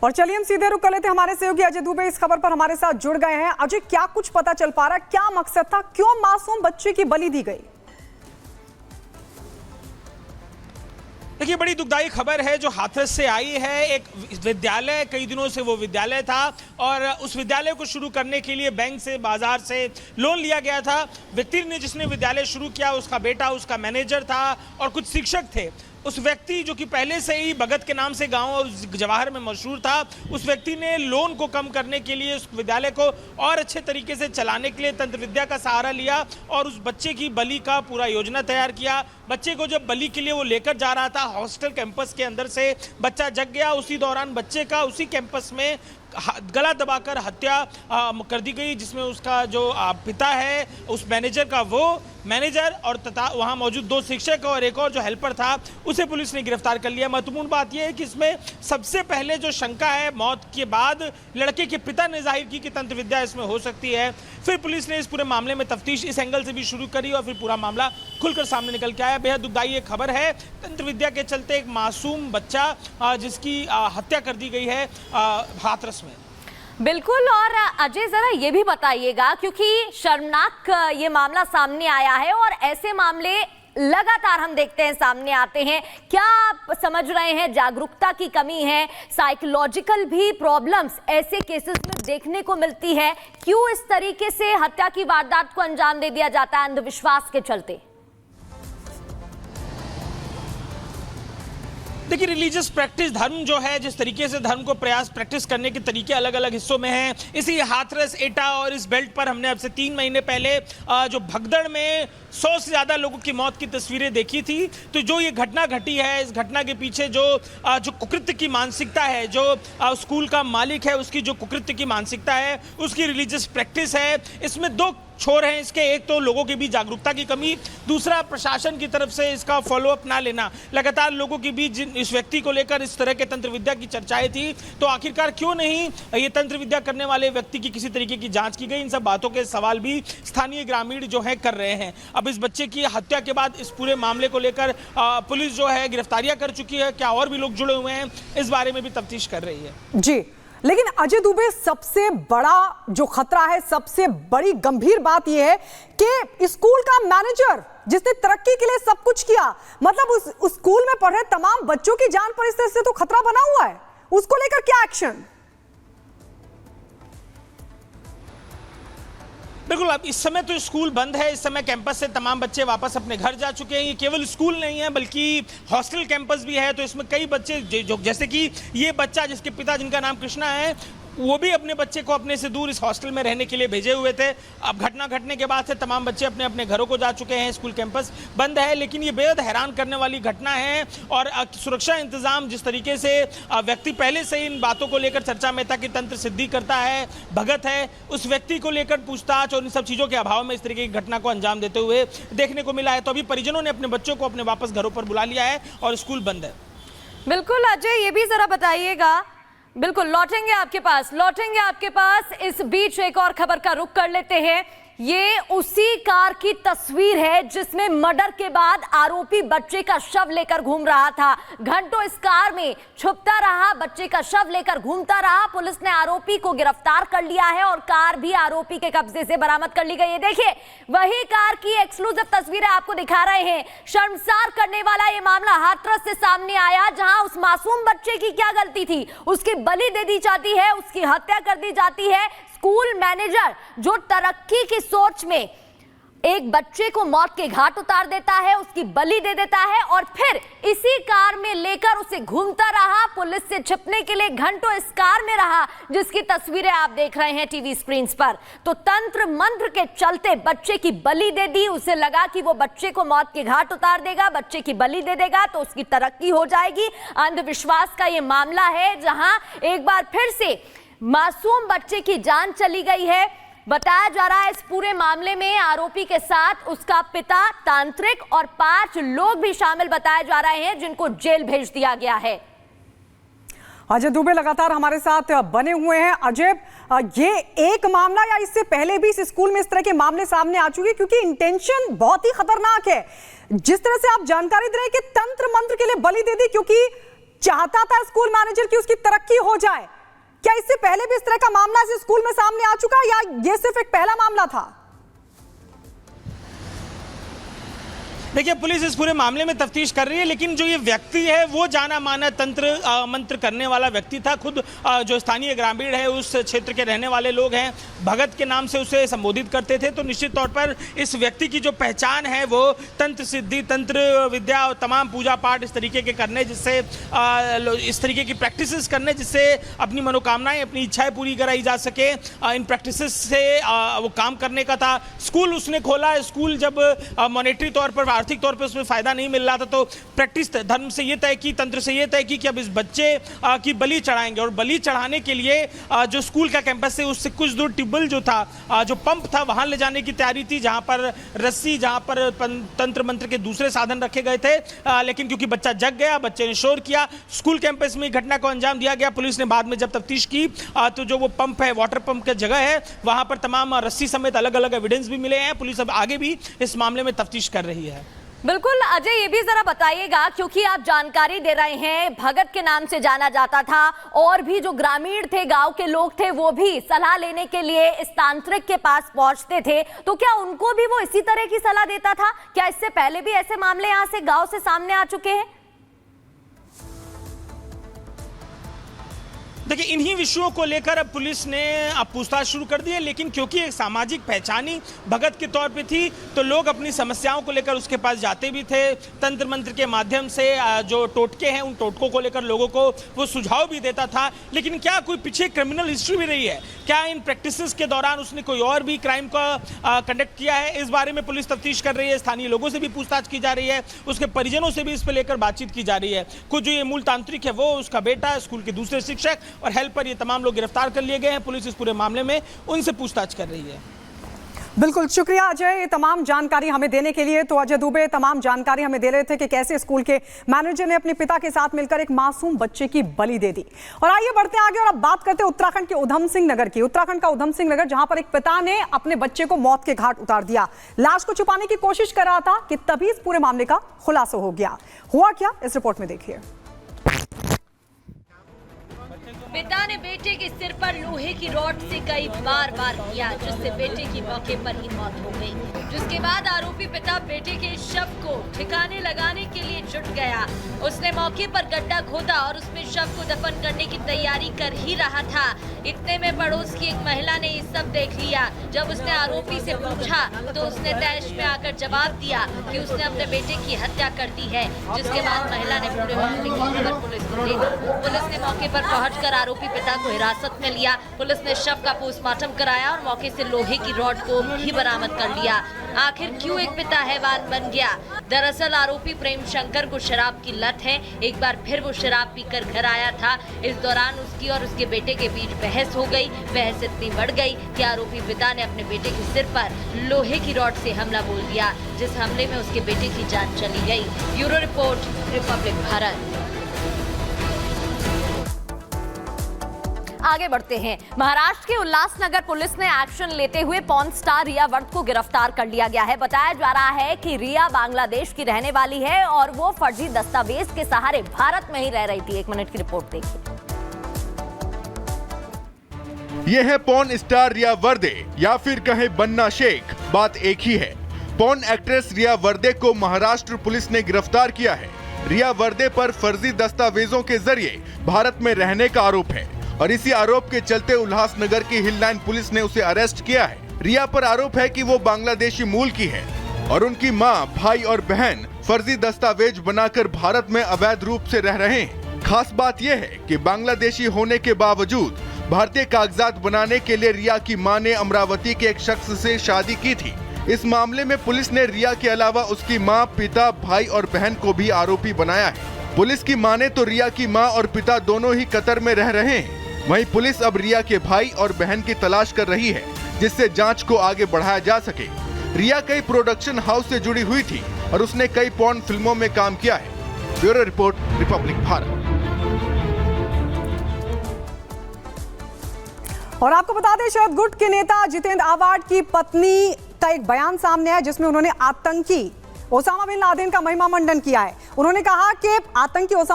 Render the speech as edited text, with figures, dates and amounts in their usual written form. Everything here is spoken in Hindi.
और चलिए हम सीधे रुक कर लेते हैं। हमारे सहयोगी अजय दुबे इस खबर पर हमारे साथ जुड़ गए हैं। अजय, क्या कुछ पता चल पा रहा है, क्या मकसद था, क्यों मासूम बच्चे की बलि दी गई? देखिए, बड़ी दुखदाई खबर है जो हाथरस से आई है। एक विद्यालय, कई दिनों से वो विद्यालय था और उस विद्यालय को शुरू करने के लिए बैंक से, बाजार से लोन लिया गया था। व्यक्ति ने जिसने विद्यालय शुरू किया, उसका बेटा उसका मैनेजर था और कुछ शिक्षक थे। उस व्यक्ति जो कि पहले से ही भगत के नाम से गांव और जवाहर में मशहूर था, उस व्यक्ति ने लोन को कम करने के लिए, उस विद्यालय को और अच्छे तरीके से चलाने के लिए तंत्र विद्या का सहारा लिया और उस बच्चे की बलि का पूरा योजना तैयार किया। बच्चे को जब बलि के लिए वो लेकर जा रहा था, हॉस्टल कैंपस के अंदर से बच्चा जग गया। उसी दौरान बच्चे का उसी कैंपस में गला दबाकर हत्या कर दी गई, जिसमें उसका जो पिता है, उस मैनेजर का, वो मैनेजर और तथा वहां मौजूद 2 शिक्षक और एक और जो हेल्पर था, उसे पुलिस ने गिरफ्तार कर लिया। महत्वपूर्ण बात यह है कि इसमें सबसे पहले जो शंका है, मौत के बाद लड़के के पिता ने जाहिर की कि तंत्र विद्या इसमें हो सकती है। फिर पुलिस ने इस पूरे मामले में तफ्तीश इस एंगल से भी शुरू करी और फिर पूरा मामला खुलकर सामने निकल के आया। बेहद दुखदाई ये खबर है। तंत्र विद्या के चलते एक मासूम बच्चा जिसकी हत्या कर दी गई है हाथरस में। बिल्कुल। और अजय, जरा ये भी बताइएगा, क्योंकि शर्मनाक ये मामला सामने आया है और ऐसे मामले लगातार हम देखते हैं सामने आते हैं। क्या आप समझ रहे हैं जागरूकता की कमी है, साइकोलॉजिकल भी प्रॉब्लम्स ऐसे केसेस में देखने को मिलती है? क्यों इस तरीके से हत्या की वारदात को अंजाम दे दिया जाता है अंधविश्वास के चलते? देखिए, रिलीजियस प्रैक्टिस, धर्म जो है, जिस तरीके से धर्म को प्रैक्टिस करने के तरीके अलग अलग हिस्सों में हैं। इसी हाथरस, एटा और इस बेल्ट पर हमने अब से 3 महीने पहले जो भगदड़ में 100 से ज़्यादा लोगों की मौत की तस्वीरें देखी थी। तो जो ये घटना घटी है, इस घटना के पीछे जो कुकृत्य की मानसिकता है, जो स्कूल का मालिक है उसकी जो कुकृत्य की मानसिकता है, उसकी रिलीजियस प्रैक्टिस है। इसमें 2 छोर हैं इसके। एक तो लोगों के बीच जागरूकता की कमी, दूसरा प्रशासन की तरफ से इसका फॉलोअप ना लेना। लगातार लोगों के बीच इस व्यक्ति को लेकर इस तरह के तंत्र विद्या की चर्चाएं थी, तो आखिरकार क्यों नहीं ये तंत्र विद्या करने वाले व्यक्ति की किसी तरीके की जांच की गई? इन सब बातों के सवाल भी स्थानीय ग्रामीण जो है कर रहे हैं। अब इस बच्चे की हत्या के बाद इस पूरे मामले को लेकर पुलिस जो है गिरफ्तारियां कर चुकी है। क्या और भी लोग जुड़े हुए हैं, इस बारे में भी तफ्तीश कर रही है। जी, लेकिन अजय दुबे, सबसे बड़ा जो खतरा है, सबसे बड़ी गंभीर बात यह है कि स्कूल का मैनेजर जिसने तरक्की के लिए सब कुछ किया, मतलब उस स्कूल में पढ़ रहे तमाम बच्चों की जान पर इस तरह से तो खतरा बना हुआ है, उसको लेकर क्या एक्शन? बिल्कुल। अब इस समय तो स्कूल बंद है। इस समय कैंपस से तमाम बच्चे वापस अपने घर जा चुके हैं। ये केवल स्कूल नहीं है बल्कि हॉस्टल कैंपस भी है। तो इसमें कई बच्चे जो जैसे कि ये बच्चा जिसके पिता, जिनका नाम कृष्णा है, वो भी अपने बच्चे को अपने से दूर इस हॉस्टल में रहने के लिए भेजे हुए थे। अब घटना घटने के बाद से तमाम बच्चे अपने अपने घरों को जा चुके हैं। स्कूल कैंपस बंद है। लेकिन ये बेहद हैरान करने वाली घटना है और सुरक्षा इंतजाम जिस तरीके से व्यक्ति पहले से इन बातों को लेकर चर्चा में था कि तंत्र सिद्धि करता है, भगत है, उस व्यक्ति को लेकर पूछताछ और इन सब चीज़ों के अभाव में इस तरीके की घटना को अंजाम देते हुए देखने को मिला है। तो अभी परिजनों ने अपने बच्चों को अपने वापस घरों पर बुला लिया है और स्कूल बंद है। बिल्कुल अजय, ये भी जरा बताइएगा। बिल्कुल लौटेंगे आपके पास। इस बीच एक और खबर का रुख कर लेते हैं। ये उसी कार की तस्वीर है जिसमें मर्डर के बाद आरोपी बच्चे का शव लेकर घूम रहा था। घंटों इस कार में छुपता रहा, बच्चे का शव लेकर घूमता रहा। पुलिस ने आरोपी को गिरफ्तार कर लिया है और कार भी आरोपी के कब्जे से बरामद कर ली गई है। देखिए, वही कार की एक्सक्लूसिव तस्वीरें आपको दिखा रहे हैं। शर्मसार करने वाला ये मामला हाथरस से सामने आया, जहां उस मासूम बच्चे की क्या गलती थी, उसकी बलि दे दी जाती है, उसकी हत्या कर दी जाती है। स्कूल मैनेजर जो तरक्की की सोच में एक बच्चे को मौत के घाट उतार देता है, उसकी बलि दे देता है और फिर इसी कार में लेकर उसे घूमता रहा। पुलिस से छिपने के लिए घंटों इस कार में रहा, जिसकी तस्वीरें आप देख रहे हैं टीवी स्क्रीन पर। तो तंत्र मंत्र के चलते बच्चे की बलि दे दी। उसे लगा कि वो बच्चे को मौत के घाट उतार देगा, बच्चे की बलि दे देगा तो उसकी तरक्की हो जाएगी। अंधविश्वास का ये मामला है, जहां एक बार फिर से मासूम बच्चे की जान चली गई है। बताया जा रहा है इस पूरे मामले में आरोपी के साथ उसका पिता, तांत्रिक और 5 लोग भी शामिल बताए जा रहे हैं, जिनको जेल भेज दिया गया है। अजय दुबे लगातार हमारे साथ बने हुए हैं। अजय, ये एक मामला या इससे पहले भी इस स्कूल में इस तरह के मामले सामने आ चुके हैं? क्योंकि इंटेंशन बहुत ही खतरनाक है। जिस तरह से आप जानकारी दे रहे हैं कि तंत्र मंत्र के लिए बलि दे दी, क्योंकि चाहता था स्कूल मैनेजर की उसकी तरक्की हो जाए। क्या इससे पहले भी इस तरह का मामला इस स्कूल में सामने आ चुका या यह सिर्फ एक पहला मामला था? देखिए, पुलिस इस पूरे मामले में तफ्तीश कर रही है, लेकिन जो ये व्यक्ति है वो जाना माना तंत्र मंत्र करने वाला व्यक्ति था। खुद जो स्थानीय ग्रामीण है, उस क्षेत्र के रहने वाले लोग हैं, भगत के नाम से उसे संबोधित करते थे। तो निश्चित तौर पर इस व्यक्ति की जो पहचान है वो तंत्र सिद्धि, तंत्र विद्या और तमाम पूजा पाठ इस तरीके के करने, जिससे इस तरीके की प्रैक्टिसेस करने जिससे अपनी मनोकामनाएं, अपनी इच्छाएं पूरी कराई जा सके, इन प्रैक्टिसेस से वो काम करने का था। स्कूल उसने खोला। स्कूल जब मॉनेटरी तौर पर, आर्थिक तौर पे उसमें फायदा नहीं मिल रहा था, तो प्रैक्टिस धर्म से ये तय की, तंत्र से ये तय की कि अब इस बच्चे की बलि चढ़ाएंगे। और बलि चढ़ाने के लिए जो स्कूल का कैंपस है उससे कुछ दूर ट्यूबवेल जो था, जो पंप था, वहां ले जाने की तैयारी थी, जहां पर रस्सी, जहां पर तंत्र मंत्र के दूसरे साधन रखे गए थे। लेकिन क्योंकि बच्चा जग गया, बच्चे ने शोर किया, स्कूल कैंपस में घटना को अंजाम दिया गया। पुलिस ने बाद में जब तफ्तीश की तो जो वो पंप है, वाटर पंप की जगह है, वहां पर तमाम रस्सी समेत अलग अलग एविडेंस भी मिले हैं। पुलिस अब आगे भी इस मामले में तफ्तीश कर रही है। बिल्कुल अजय, ये भी जरा बताइएगा, क्योंकि आप जानकारी दे रहे हैं भगत के नाम से जाना जाता था और भी जो ग्रामीण थे, गांव के लोग थे, वो भी सलाह लेने के लिए इस तांत्रिक के पास पहुंचते थे, तो क्या उनको भी वो इसी तरह की सलाह देता था? क्या इससे पहले भी ऐसे मामले यहां से गांव से सामने आ चुके हैं? देखिए, इन्हीं विषयों को लेकर अब पुलिस ने पूछताछ शुरू कर दी है, लेकिन क्योंकि एक सामाजिक पहचानी भगत के तौर पे थी, तो लोग अपनी समस्याओं को लेकर उसके पास जाते भी थे। तंत्र मंत्र के माध्यम से जो टोटके हैं, उन टोटकों को लेकर लोगों को वो सुझाव भी देता था। लेकिन क्या कोई पीछे क्रिमिनल हिस्ट्री भी रही है? क्या इन प्रैक्टिसेस के दौरान उसने कोई और भी क्राइम का कंडक्ट किया है? इस बारे में पुलिस तफ्तीश कर रही है। स्थानीय लोगों से भी पूछताछ की जा रही है, उसके परिजनों से भी इस पर लेकर बातचीत की जा रही है। कुछ जो ये मूल तांत्रिक है, वो उसका बेटा, स्कूल के दूसरे शिक्षक और हेल्पर, ये तमाम लोग गिरफ्तार कर लिए गए हैं। पुलिस इस पूरे मामले में उनसे पूछताछ कर रही है। बिल्कुल, शुक्रिया अजय, ये तमाम जानकारी हमें देने के लिए। तो अजय दुबे तमाम जानकारी हमें दे रहे थे कि कैसे स्कूल के मैनेजर ने अपने पिता के साथ मिलकर एक मासूम बच्चे की बलि दे दी। और आइए बढ़ते हैं आगे और अब बात करते हैं उत्तराखंड के उधम सिंह नगर की। उत्तराखंड का उधम सिंह नगर, जहां पर एक पिता ने अपने बच्चे को मौत के घाट उतार दिया। लाश को छुपाने की कोशिश कर रहा था कि तभी इस पूरे मामले का खुलासा हो गया। हुआ क्या, इस रिपोर्ट में देखिए। पिता ने बेटे के सिर पर लोहे की रॉड से कई बार वार किया, जिससे बेटे की मौके पर ही मौत हो गई। जिसके बाद आरोपी पिता बेटे के शव को ठिकाने लगाने के लिए जुट गया। उसने मौके पर गड्ढा खोदा और उसमें शव को दफन करने की तैयारी कर ही रहा था। इतने में पड़ोस की एक महिला ने ये सब देख लिया। जब उसने आरोपी से पूछा तो उसने तैश में आकर जवाब दिया कि उसने अपने बेटे की हत्या कर दी है। जिसके बाद महिला ने पूरे मामले की खबर पुलिस को दी। पुलिस ने मौके पर पहुंचकर आरोपी पिता को हिरासत में लिया। पुलिस ने शव का पोस्टमार्टम कराया और मौके से लोहे की रॉड को भी बरामद कर लिया। आखिर क्यों एक पिता हैवान बन गया? दरअसल आरोपी प्रेम शंकर को शराब की लत है। एक बार फिर वो शराब पीकर घर आया था। इस दौरान उसकी और उसके बेटे के बीच बहस हो गई। बहस इतनी बढ़ गई कि आरोपी पिता ने अपने बेटे के सिर पर लोहे की रॉड से हमला बोल दिया, जिस हमले में उसके बेटे की जान चली गई। Bureau report, Republic Bharat. आगे बढ़ते हैं। महाराष्ट्र के उल्लासनगर पुलिस ने एक्शन लेते हुए पॉर्न स्टार रिया वर्द को गिरफ्तार कर लिया गया है। बताया जा रहा है कि रिया बांग्लादेश की रहने वाली है और वो फर्जी दस्तावेज के सहारे भारत में ही रह रही थी। 1 मिनट की रिपोर्ट देखिए। ये है पॉर्न स्टार रिया वर्दे या फिर कहे बन्ना शेख, बात एक ही है। पॉर्न एक्ट्रेस रिया वर्दे को महाराष्ट्र पुलिस ने गिरफ्तार किया है। रिया वर्दे पर फर्जी दस्तावेजों के जरिए भारत में रहने का आरोप है और इसी आरोप के चलते उल्लासनगर की हिल लाइन पुलिस ने उसे अरेस्ट किया है। रिया पर आरोप है कि वो बांग्लादेशी मूल की है और उनकी मां, भाई और बहन फर्जी दस्तावेज बनाकर भारत में अवैध रूप से रह रहे हैं। खास बात यह है कि बांग्लादेशी होने के बावजूद भारतीय कागजात बनाने के लिए रिया की मां ने अमरावती के एक शख्स से शादी की थी। इस मामले में पुलिस ने रिया के अलावा उसकी मां, पिता, भाई और बहन को भी आरोपी बनाया है। पुलिस की माने तो रिया की मां और पिता दोनों ही कतर में रह रहे हैं। वहीं पुलिस अब रिया के भाई और बहन की तलाश कर रही है, जिससे जांच को आगे बढ़ाया जा सके। रिया कई प्रोडक्शन हाउस से जुड़ी हुई थी और उसने कई पॉर्न फिल्मों में काम किया है। Bureau report, Republic Bharat. और आपको बता दें, शरद गुट के नेता जितेंद्र आवाड की पत्नी का एक बयान सामने आया जिसमें उन्होंने आतंकी ओसामा बिन लादेन का महिमा मंडन किया है। उन्होंने कहा कि आतंकी